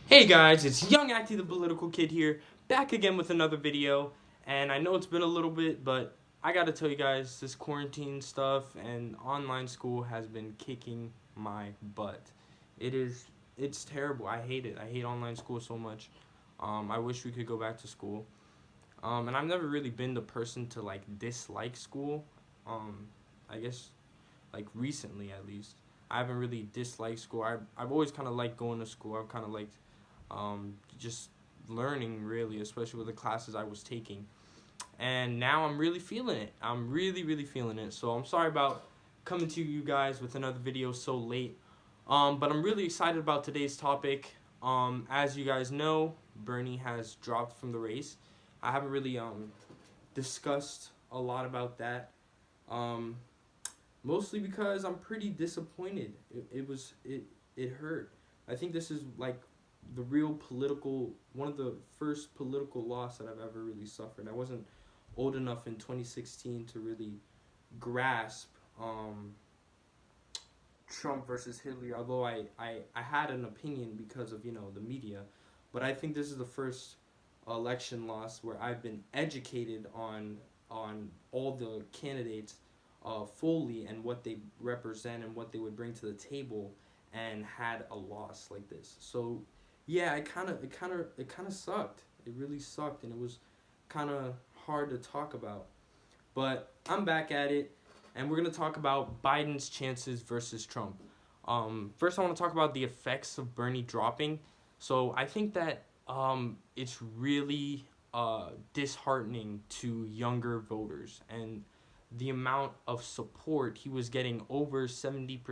Hey guys, it's Young Acty the Political Kid here, back again with another video. And I know it's been a little bit, but I gotta tell you guys, this quarantine stuff and online school has been kicking my butt. It's terrible. I hate it. I hate online school so much. I wish we could go back to school. And I've never really been the person to like dislike school. Um, I guess like recently at least. I haven't really disliked school. I've always kind of liked going to school. I've kind of liked just learning really, especially with the classes I was taking. And now I'm really feeling it. I'm really feeling it. So I'm sorry about coming to you guys with another video so late. But I'm really excited about today's topic. As you guys know, Bernie has dropped from the race. I haven't really discussed a lot about that. Um, Mostly because I'm pretty disappointed. It hurt. I think this is like the real political one of the first political loss that I've ever really suffered. I wasn't old enough in 2016 to really grasp Trump versus Hillary, although I had an opinion because of, the media. But I think this is the first election loss where I've been educated on all the candidates fully and what they represent and what they would bring to the table, and had a loss like this. So yeah, it kind of sucked. It really sucked, and it was kind of hard to talk about. But I'm back at it, and we're gonna talk about Biden's chances versus Trump. First, I want to talk about the effects of Bernie dropping. So I think that it's really disheartening to younger voters, and the amount of support he was getting, over 70%,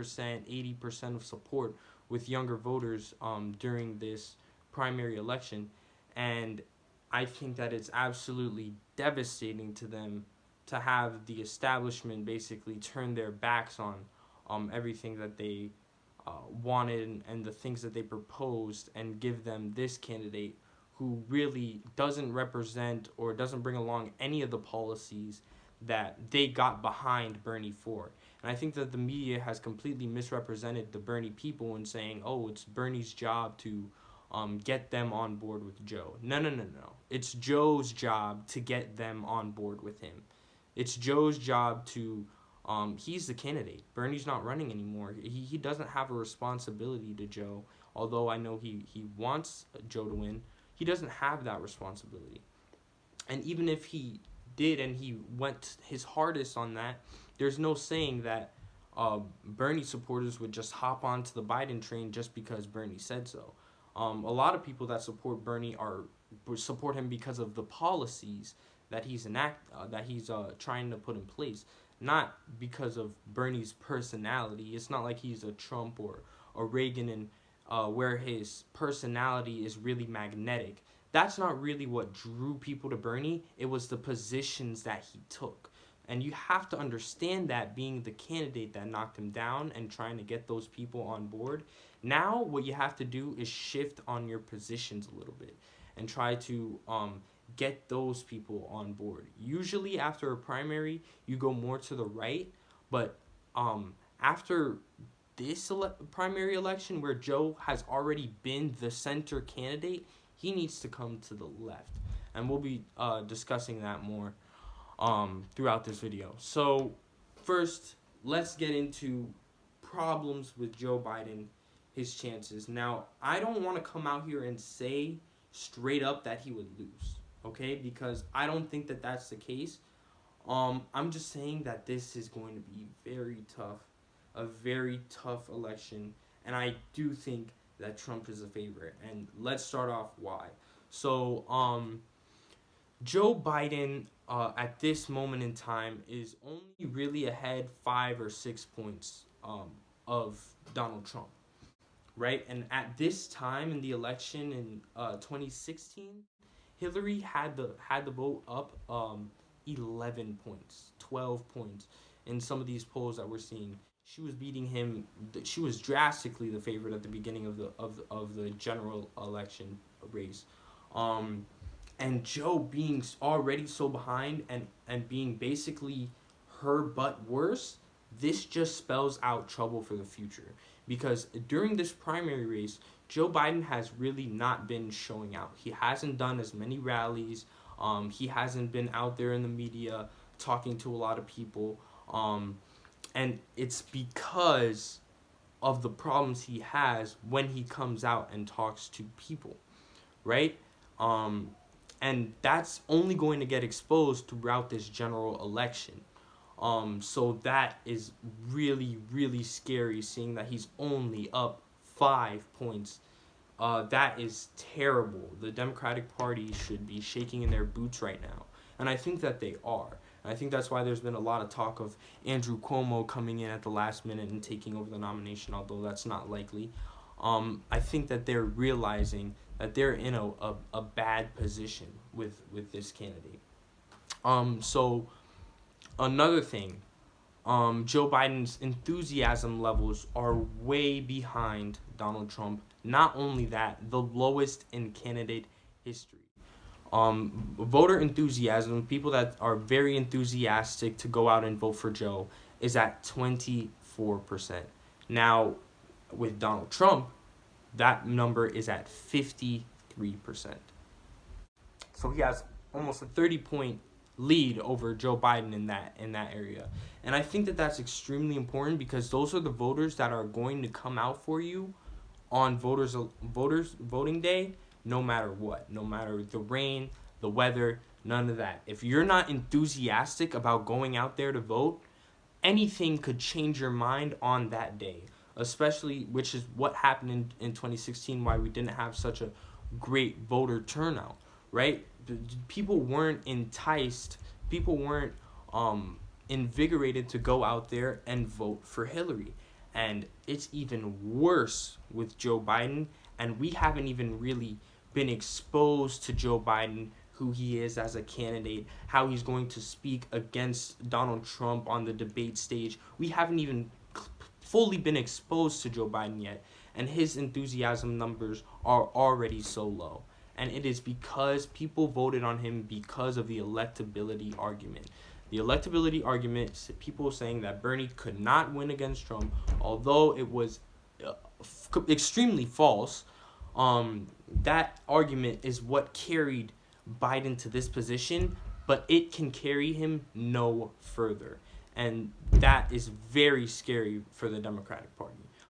80% of support with younger voters during this primary election. And I think that it's absolutely devastating to them to have the establishment basically turn their backs on everything that they wanted, and the things that they proposed, and give them this candidate who really doesn't represent or doesn't bring along any of the policies that they got behind Bernie for. And I think that the media has completely misrepresented the Bernie people in saying, oh, it's Bernie's job to get them on board with Joe. No. It's Joe's job to get them on board with him. It's Joe's job to, he's the candidate. Bernie's not running anymore. He doesn't have a responsibility to Joe, although I know he wants Joe to win. He doesn't have that responsibility. And even if he did and he went his hardest on that, there's no saying that Bernie supporters would just hop onto the Biden train just because Bernie said so. A lot of people that support Bernie support him because of the policies that he's trying to put in place, not because of Bernie's personality. It's not like he's a Trump or a Reagan, and where his personality is really magnetic. That's not really what drew people to Bernie. It was the positions that he took. And you have to understand that, being the candidate that knocked him down and trying to get those people on board. Now, what you have to do is shift on your positions a little bit and try to get those people on board. Usually, after a primary, you go more to the right, but after this primary election, where Joe has already been the center candidate, he needs to come to the left. And we'll be discussing that more throughout this video. So first, let's get into problems with Joe Biden, his chances. Now, I don't want to come out here and say straight up that he would lose, okay? Because I don't think that that's the case. I'm just saying that this is going to be very tough, a very tough election, and I do think that Trump is a favorite. And let's start off why. So, Joe Biden at this moment in time is only really ahead 5 or 6 points of Donald Trump, right? And at this time in the election in 2016, Hillary had the vote up 11 points, 12 points in some of these polls that we're seeing. She was beating him. She was drastically the favorite at the beginning of the general election race. And Joe being already so behind, and being basically her but worse, this just spells out trouble for the future. because during this primary race, Joe Biden has really not been showing out. He hasn't done as many rallies. He hasn't been out there in the media talking to a lot of people. And it's because of the problems he has when he comes out and talks to people, right? And that's only going to get exposed throughout this general election. So that is really, really scary, seeing that he's only up 5 points. That is terrible. The Democratic Party should be shaking in their boots right now. And I think that they are. And I think that's why there's been a lot of talk of Andrew Cuomo coming in at the last minute and taking over the nomination, although that's not likely. I think that they're realizing that they're in a bad position with this candidate. So another thing, Joe Biden's enthusiasm levels are way behind Donald Trump. Not only that, the lowest in candidate history. Voter enthusiasm, people that are very enthusiastic to go out and vote for Joe, is at 24%. Now, with Donald Trump, that number is at 53%. So he has almost a 30-point lead over Joe Biden in that area. And I think that that's extremely important, because those are the voters that are going to come out for you on voters voting day, no matter what, no matter the rain, the weather, none of that. If you're not enthusiastic about going out there to vote, anything could change your mind on that day, especially, which is what happened in 2016, why we didn't have such a great voter turnout, right? People weren't enticed, people weren't invigorated to go out there and vote for Hillary. And it's even worse with Joe Biden, and we haven't even really been exposed to Joe Biden, who he is as a candidate, how he's going to speak against Donald Trump on the debate stage. We haven't even fully been exposed to Joe Biden yet, and his enthusiasm numbers are already so low. And it is because people voted on him because of the electability argument. The electability argument, people saying that Bernie could not win against Trump, although it was extremely false. That argument is what carried Biden to this position, but it can carry him no further. And that is very scary for the Democratic Party.